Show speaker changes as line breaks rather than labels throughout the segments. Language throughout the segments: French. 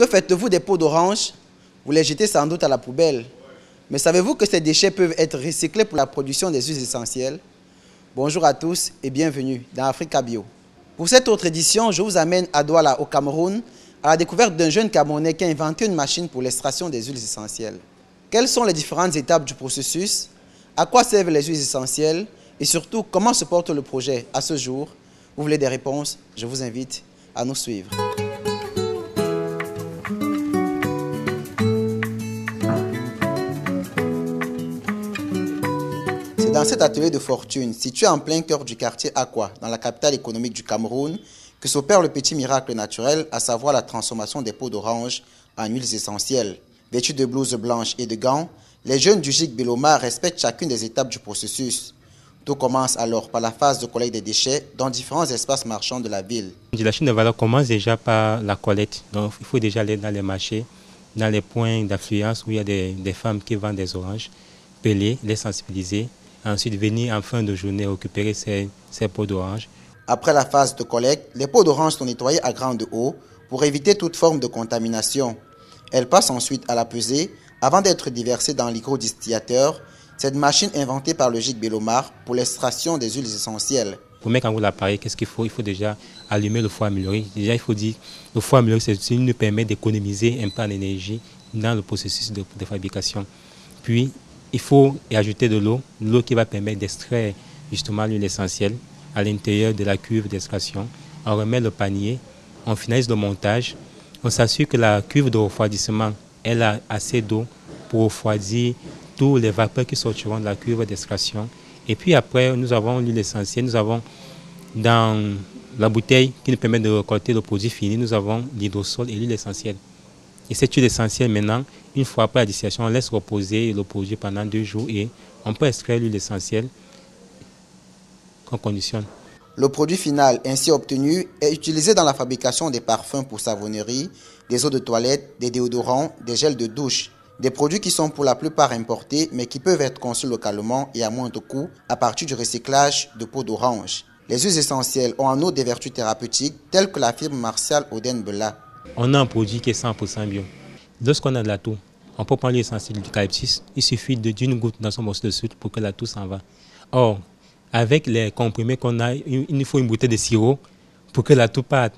Que faites-vous des peaux d'orange? Vous les jetez sans doute à la poubelle. Mais savez-vous que ces déchets peuvent être recyclés pour la production des huiles essentielles? Bonjour à tous et bienvenue dans Africa Bio. Pour cette autre édition, je vous amène à Douala, au Cameroun, à la découverte d'un jeune Camerounais qui a inventé une machine pour l'extraction des huiles essentielles. Quelles sont les différentes étapes du processus? À quoi servent les huiles essentielles? Et surtout, comment se porte le projet à ce jour? Vous voulez des réponses? Je vous invite à nous suivre. C'est dans cet atelier de fortune, situé en plein cœur du quartier Akwa, dans la capitale économique du Cameroun, que s'opère le petit miracle naturel, à savoir la transformation des peaux d'orange en huiles essentielles. Vêtus de blouses blanches et de gants, les jeunes du GIC Beloma respectent chacune des étapes du processus. Tout commence alors par la phase de collecte des déchets dans différents espaces marchands de la ville.
La chaîne de valeur commence déjà par la collecte. Donc il faut déjà aller dans les marchés, dans les points d'affluence où il y a des femmes qui vendent des oranges, peler, les sensibiliser, ensuite venir en fin de journée récupérer ces peaux d'orange.
Après la phase de collecte, les peaux d'orange sont nettoyées à grande eau pour éviter toute forme de contamination. Elles passent ensuite à la pesée avant d'être déversées dans l'hydrodistillateur, cette machine inventée par le GIC Beloma pour l'extraction des huiles essentielles.
Pour mettre en route l'appareil, qu'est-ce qu'il faut? Il faut déjà allumer le four amélioré. Déjà, il faut dire le four amélioré, c'est nous permet d'économiser un peu d'énergie dans le processus de fabrication. Puis, il faut y ajouter de l'eau qui va permettre d'extraire justement l'huile essentielle à l'intérieur de la cuve d'extraction. On remet le panier, on finalise le montage, on s'assure que la cuve de refroidissement elle a assez d'eau pour refroidir tous les vapeurs qui sortiront de la cuve d'extraction. Et puis après, nous avons l'huile essentielle, nous avons dans la bouteille qui nous permet de récolter le produit fini, nous avons l'hydrosol et l'huile essentielle. Et cette huile essentielle, maintenant, une fois après la distillation, on laisse reposer le produit pendant 2 jours et on peut extraire l'huile essentielle qu'on conditionne.
Le produit final ainsi obtenu est utilisé dans la fabrication des parfums pour savonnerie, des eaux de toilette, des déodorants, des gels de douche. Des produits qui sont pour la plupart importés mais qui peuvent être conçus localement et à moindre coût à partir du recyclage de peaux d'orange. Les huiles essentielles ont en outre des vertus thérapeutiques telles que l'affirme Martial Oden-Bella.
On a un produit qui est 100% bio. Lorsqu'on a de la toux, on peut prendre l'huile essentielle d'eucalyptus. Il suffit d'une goutte dans son morceau de sucre pour que la toux s'en va. Or, avec les comprimés qu'on a, il nous faut une bouteille de sirop pour que la toux parte.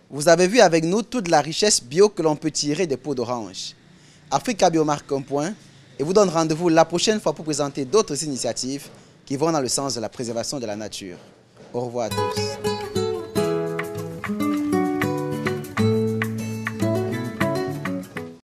Vous avez vu avec nous toute la richesse bio que l'on peut tirer des peaux d'orange. Africa Bio marque un point et vous donne rendez-vous la prochaine fois pour présenter d'autres initiatives qui vont dans le sens de la préservation de la nature. Au revoir à tous.